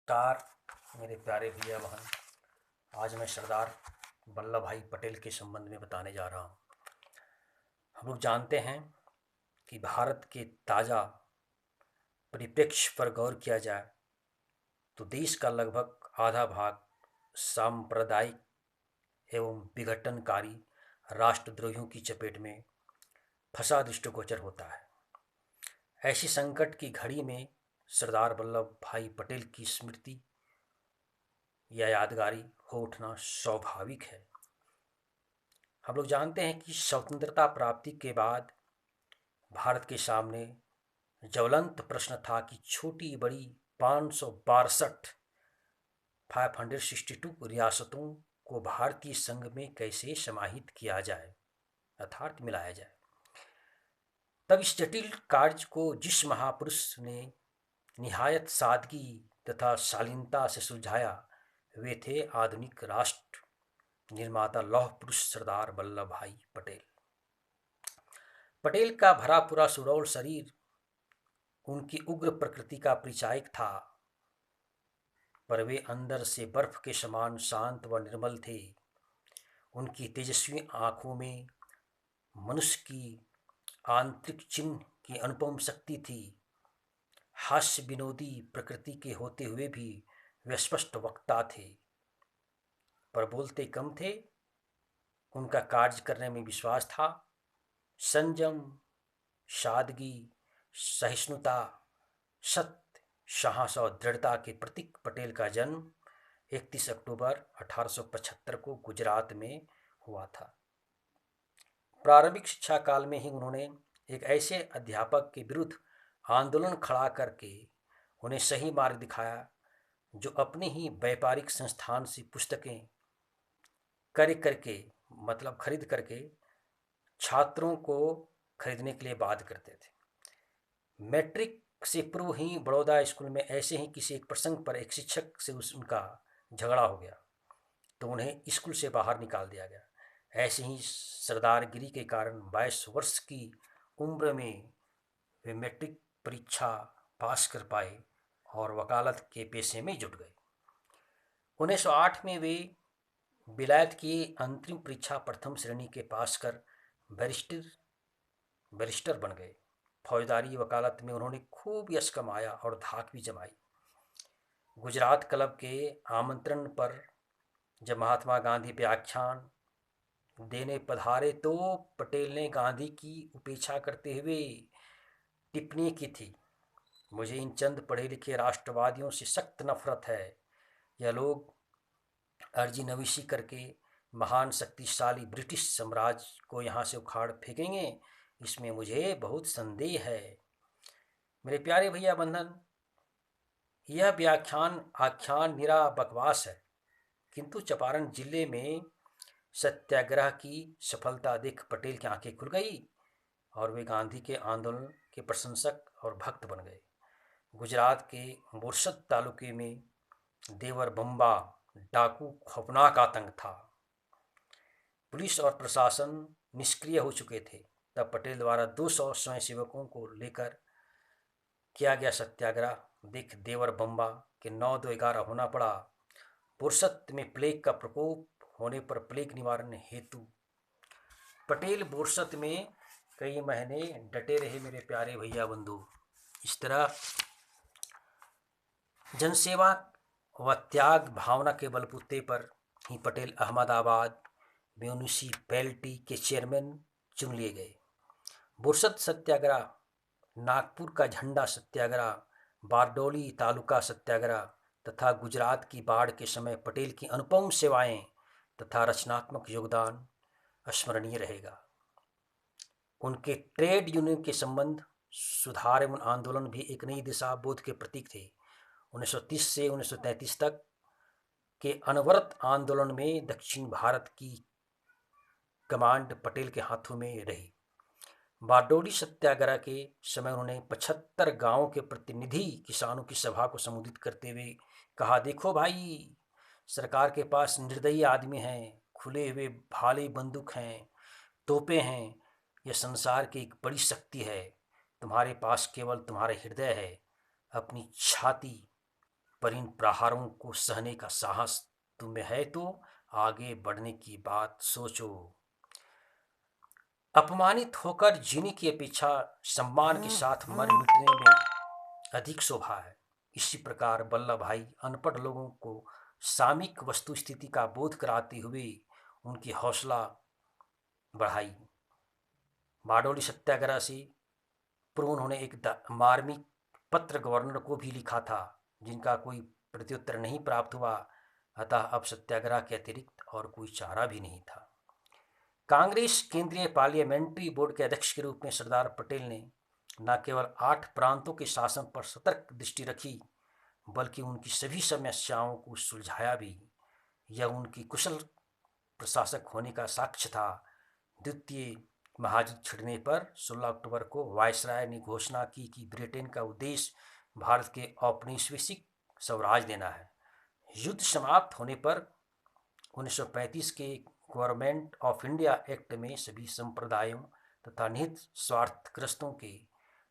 नमस्कार मेरे प्यारे भैया बहन। आज मैं सरदार वल्लभ भाई पटेल के संबंध में बताने जा रहा हूँ। हम लोग जानते हैं कि भारत के ताज़ा परिप्रेक्ष्य पर गौर किया जाए तो देश का लगभग आधा भाग सांप्रदायिक एवं विघटनकारी राष्ट्रद्रोहियों की चपेट में फंसा दृष्टिगोचर होता है। ऐसी संकट की घड़ी में सरदार वल्लभ भाई पटेल की स्मृति या यादगारी हो उठना स्वाभाविक है। हम लोग जानते हैं कि स्वतंत्रता प्राप्ति के बाद भारत के सामने ज्वलंत प्रश्न था कि छोटी बड़ी 562 562 रियासतों को भारतीय संघ में कैसे समाहित किया जाए अर्थात मिलाया जाए। तब इस जटिल कार्य को जिस महापुरुष ने निहायत सादगी तथा शालीनता से सुलझाया वे थे आधुनिक राष्ट्र निर्माता लौह पुरुष सरदार वल्लभ भाई पटेल। पटेल का भरा पूरा सुडौल शरीर उनकी उग्र प्रकृति का परिचायक था, पर वे अंदर से बर्फ के समान शांत व निर्मल थे। उनकी तेजस्वी आंखों में मनुष्य की आंतरिक चिन्ह की अनुपम शक्ति थी। हास्य विनोदी प्रकृति के होते हुए भी वे स्पष्ट वक्ता थे, पर बोलते कम थे। उनका कार्य करने में विश्वास था। संयम, सादगी, सहिष्णुता, सत्य, साहस और दृढ़ता के प्रतीक पटेल का जन्म 31 अक्टूबर 1875 को गुजरात में हुआ था। प्रारंभिक शिक्षा काल में ही उन्होंने एक ऐसे अध्यापक के विरुद्ध आंदोलन खड़ा करके उन्हें सही मार्ग दिखाया जो अपने ही व्यापारिक संस्थान से पुस्तकें खरीद करके छात्रों को खरीदने के लिए बाध्य करते थे। मैट्रिक से पूर्व ही बड़ौदा स्कूल में ऐसे ही किसी एक प्रसंग पर एक शिक्षक से उनका झगड़ा हो गया तो उन्हें स्कूल से बाहर निकाल दिया गया। ऐसे ही सरदारगिरी के कारण 22 वर्ष की उम्र में वे मैट्रिक परीक्षा पास कर पाए और वकालत के पेशे में जुट गए। 1908 में वे विलायत की अंतरिम परीक्षा प्रथम श्रेणी के पास कर बैरिस्टर बन गए। फौजदारी वकालत में उन्होंने खूब यश कमाया और धाक भी जमाई। गुजरात क्लब के आमंत्रण पर जब महात्मा गांधी व्याख्यान देने पधारे तो पटेल ने गांधी की उपेक्षा करते हुए टिप्पणी की थी, मुझे इन चंद पढ़े लिखे राष्ट्रवादियों से सख्त नफरत है। यह लोग अर्जी नवीसी करके महान शक्तिशाली ब्रिटिश साम्राज्य को यहाँ से उखाड़ फेंकेंगे, इसमें मुझे बहुत संदेह है। मेरे प्यारे भैया बंधन, यह व्याख्यान आख्यान निरा बकवास है, किंतु चंपारण जिले में सत्याग्रह की सफलता देख पटेल की आंखें खुल गई और वे गांधी के आंदोलन के प्रशंसक और भक्त बन गए। गुजरात के बोरसद तालुके में देवर बम्बा डाकू खौफनाक आतंक था। पुलिस और प्रशासन निष्क्रिय हो चुके थे। तब पटेल द्वारा 200 स्वयंसेवकों को लेकर किया गया सत्याग्रह देख देवर बम्बा के 9-2-11 होना पड़ा। बोरसद में प्लेग का प्रकोप होने पर प्लेग निवारण हेतु पटेल बोरसद में कई महीने डटे रहे। मेरे प्यारे भैया बंधु, इस तरह जनसेवा व त्याग भावना के बलबूते पर ही पटेल अहमदाबाद म्यूनिसिपैलिटी के चेयरमैन चुन लिए गए। बोरसद सत्याग्रह, नागपुर का झंडा सत्याग्रह, बारडोली तालुका सत्याग्रह तथा गुजरात की बाढ़ के समय पटेल की अनुपम सेवाएं तथा रचनात्मक योगदान स्मरणीय रहेगा। उनके ट्रेड यूनियन के संबंध सुधार एवं आंदोलन भी एक नई दिशा बोध के प्रतीक थे। 1930 से 1933 तक के अनवरत आंदोलन में दक्षिण भारत की कमांड पटेल के हाथों में रही। बारडोली सत्याग्रह के समय उन्होंने 75 गांवों के प्रतिनिधि किसानों की सभा को संबोधित करते हुए कहा, देखो भाई, सरकार के पास निर्दयी आदमी हैं, खुले हुए भाले बंदूक हैं, तोपें हैं। यह संसार की एक बड़ी शक्ति है। तुम्हारे पास केवल तुम्हारा हृदय है। अपनी छाती पर इन प्रहारों को सहने का साहस तुम्हें है तो आगे बढ़ने की बात सोचो। अपमानित होकर जीने की अपेक्षा सम्मान के साथ मर मिटने में अधिक शोभा है। इसी प्रकार वल्लभ भाई अनपढ़ लोगों को सामयिक वस्तु स्थिति का बोध कराते हुए उनकी हौसला बढ़ाई। बारडोली सत्याग्रह से पूर्व उन्होंने एक मार्मिक पत्र गवर्नर को भी लिखा था, जिनका कोई प्रत्युत्तर नहीं प्राप्त हुआ। अतः अब सत्याग्रह के अतिरिक्त और कोई चारा भी नहीं था। कांग्रेस केंद्रीय पार्लियामेंट्री बोर्ड के अध्यक्ष के रूप में सरदार पटेल ने न केवल 8 प्रांतों के शासन पर सतर्क दृष्टि रखी, बल्कि उनकी सभी समस्याओं को सुलझाया भी। यह उनकी कुशल प्रशासक होने का साक्ष्य था। द्वितीय महायुद्ध छिड़ने पर 16 अक्टूबर को वायसराय ने घोषणा की कि ब्रिटेन का उद्देश्य भारत के औपनिवेशिक स्वराज देना है। युद्ध समाप्त होने पर 1935 के गवर्नमेंट ऑफ इंडिया एक्ट में सभी संप्रदायों तथा निहित स्वार्थग्रस्तों के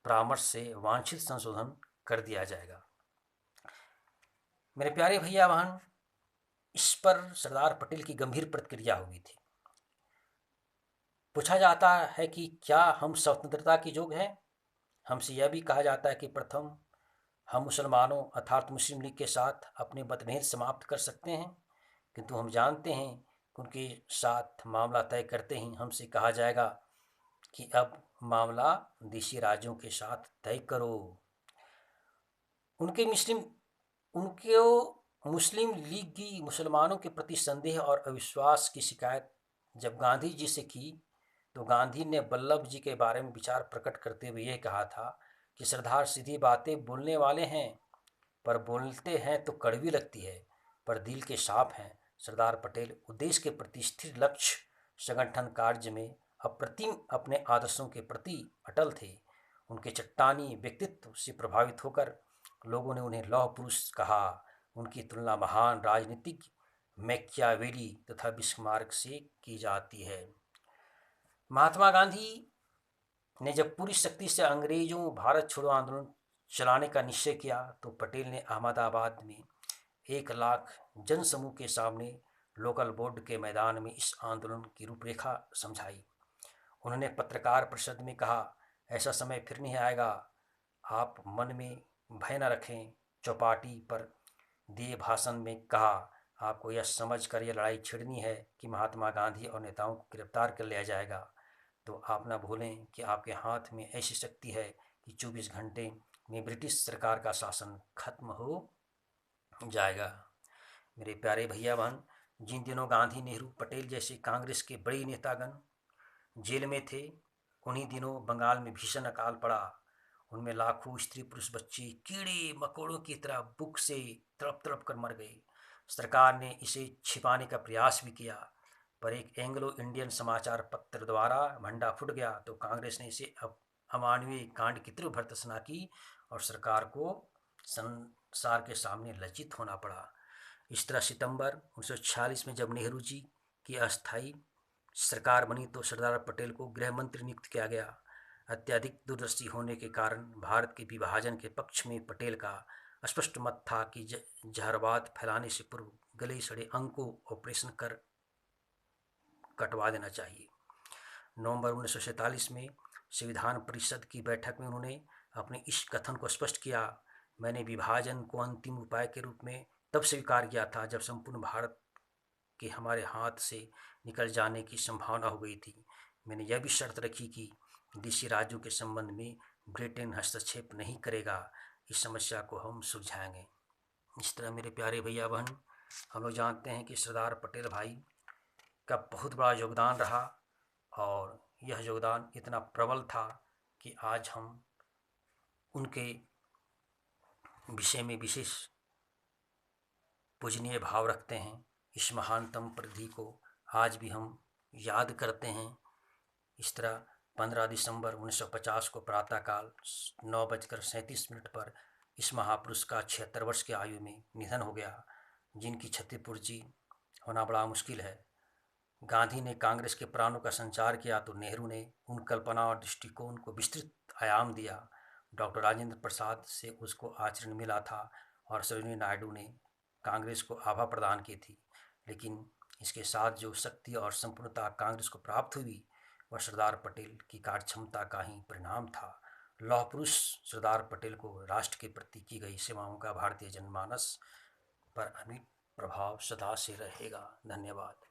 परामर्श से वांछित संशोधन कर दिया जाएगा। मेरे प्यारे भैया बहन, इस पर सरदार पटेल की गंभीर प्रतिक्रिया हुई थी। पूछा जाता है कि क्या हम स्वतंत्रता के योग्य हैं। हमसे यह भी कहा जाता है कि प्रथम हम मुसलमानों अर्थात मुस्लिम लीग के साथ अपने मतभेद समाप्त कर सकते हैं, किंतु हम जानते हैं कि उनके साथ मामला तय करते ही हमसे कहा जाएगा कि अब मामला देशी राज्यों के साथ तय करो। उनके मुस्लिम लीग की मुसलमानों के प्रति संदेह और अविश्वास की शिकायत जब गांधी जी से की, तो गांधी ने वल्लभ जी के बारे में विचार प्रकट करते हुए यह कहा था कि सरदार सीधी बातें बोलने वाले हैं, पर बोलते हैं तो कड़वी लगती है, पर दिल के साफ हैं। सरदार पटेल उद्देश्य के प्रति स्थिर लक्ष्य संगठन कार्य में अप्रतिम अपने आदर्शों के प्रति अटल थे। उनके चट्टानी व्यक्तित्व से प्रभावित होकर लोगों ने उन्हें लौह पुरुष कहा। उनकी तुलना महान राजनीतिक मैकियावेली तथा बिस्मार्क से की जाती है। महात्मा गांधी ने जब पूरी शक्ति से अंग्रेजों भारत छोड़ो आंदोलन चलाने का निश्चय किया, तो पटेल ने अहमदाबाद में 1 लाख जनसमूह के सामने लोकल बोर्ड के मैदान में इस आंदोलन की रूपरेखा समझाई। उन्होंने पत्रकार परिषद में कहा, ऐसा समय फिर नहीं आएगा, आप मन में भय न रखें। चौपाटी पर दिए भाषण में कहा, आपको यह समझ कर यह लड़ाई छिड़नी है कि महात्मा गांधी और नेताओं को गिरफ्तार कर लिया जाएगा, तो आप न भूलें कि आपके हाथ में ऐसी शक्ति है कि 24 घंटे में ब्रिटिश सरकार का शासन खत्म हो जाएगा। मेरे प्यारे भैया बहन, जिन दिनों गांधी, नेहरू, पटेल जैसे कांग्रेस के बड़े नेतागण जेल में थे, उन्हीं दिनों बंगाल में भीषण अकाल पड़ा। उनमें लाखों स्त्री पुरुष बच्चे कीड़े मकोड़ों की तरह भूख से तड़प तड़प कर मर गए। सरकार ने इसे छिपाने का प्रयास भी किया, पर एक एंग्लो इंडियन समाचार पत्र द्वारा भंडा फूट गया, तो कांग्रेस ने इसे अमानवीय कांड की तीव्र भर्त्सना की और सरकार को संसार के सामने लज्जित होना पड़ा। इस तरह सितंबर 1946 में जब नेहरू जी की अस्थायी सरकार बनी, तो सरदार पटेल को गृह मंत्री नियुक्त किया गया। अत्यधिक दूरदर्शी होने के कारण भारत के विभाजन के पक्ष में पटेल का स्पष्ट मत था कि जहरवाद फैलाने से पूर्व गले सड़े अंग को ऑपरेशन कर कटवा देना चाहिए। नवंबर 1947 में संविधान परिषद की बैठक में उन्होंने अपने इस कथन को स्पष्ट किया, मैंने विभाजन को अंतिम उपाय के रूप में तब स्वीकार किया था जब संपूर्ण भारत के हमारे हाथ से निकल जाने की संभावना हो गई थी। मैंने यह भी शर्त रखी कि देशी राज्यों के संबंध में ब्रिटेन हस्तक्षेप नहीं करेगा, इस समस्या को हम सुलझाएंगे। इस तरह मेरे प्यारे भैया बहन, हम लोग जानते हैं कि सरदार पटेल भाई का बहुत बड़ा योगदान रहा, और यह योगदान इतना प्रबल था कि आज हम उनके विषय में विशेष पूजनीय भाव रखते हैं। इस महानतम परिधि को आज भी हम याद करते हैं। इस तरह 15 दिसंबर 1950 को प्रातःकाल 9:37 पर इस महापुरुष का 76 वर्ष की आयु में निधन हो गया, जिनकी क्षतिपूर्ति होना बड़ा मुश्किल है। गांधी ने कांग्रेस के प्राणों का संचार किया, तो नेहरू ने उन कल्पना और दृष्टिकोण को विस्तृत आयाम दिया। डॉक्टर राजेंद्र प्रसाद से उसको आचरण मिला था, और सरोजिनी नायडू ने कांग्रेस को आभा प्रदान की थी, लेकिन इसके साथ जो शक्ति और संपूर्णता कांग्रेस को प्राप्त हुई वह सरदार पटेल की कार्यक्षमता का ही परिणाम था। लौह पुरुष सरदार पटेल को राष्ट्र के प्रति की गई सेवाओं का भारतीय जनमानस पर अमिट प्रभाव सदा से रहेगा। धन्यवाद।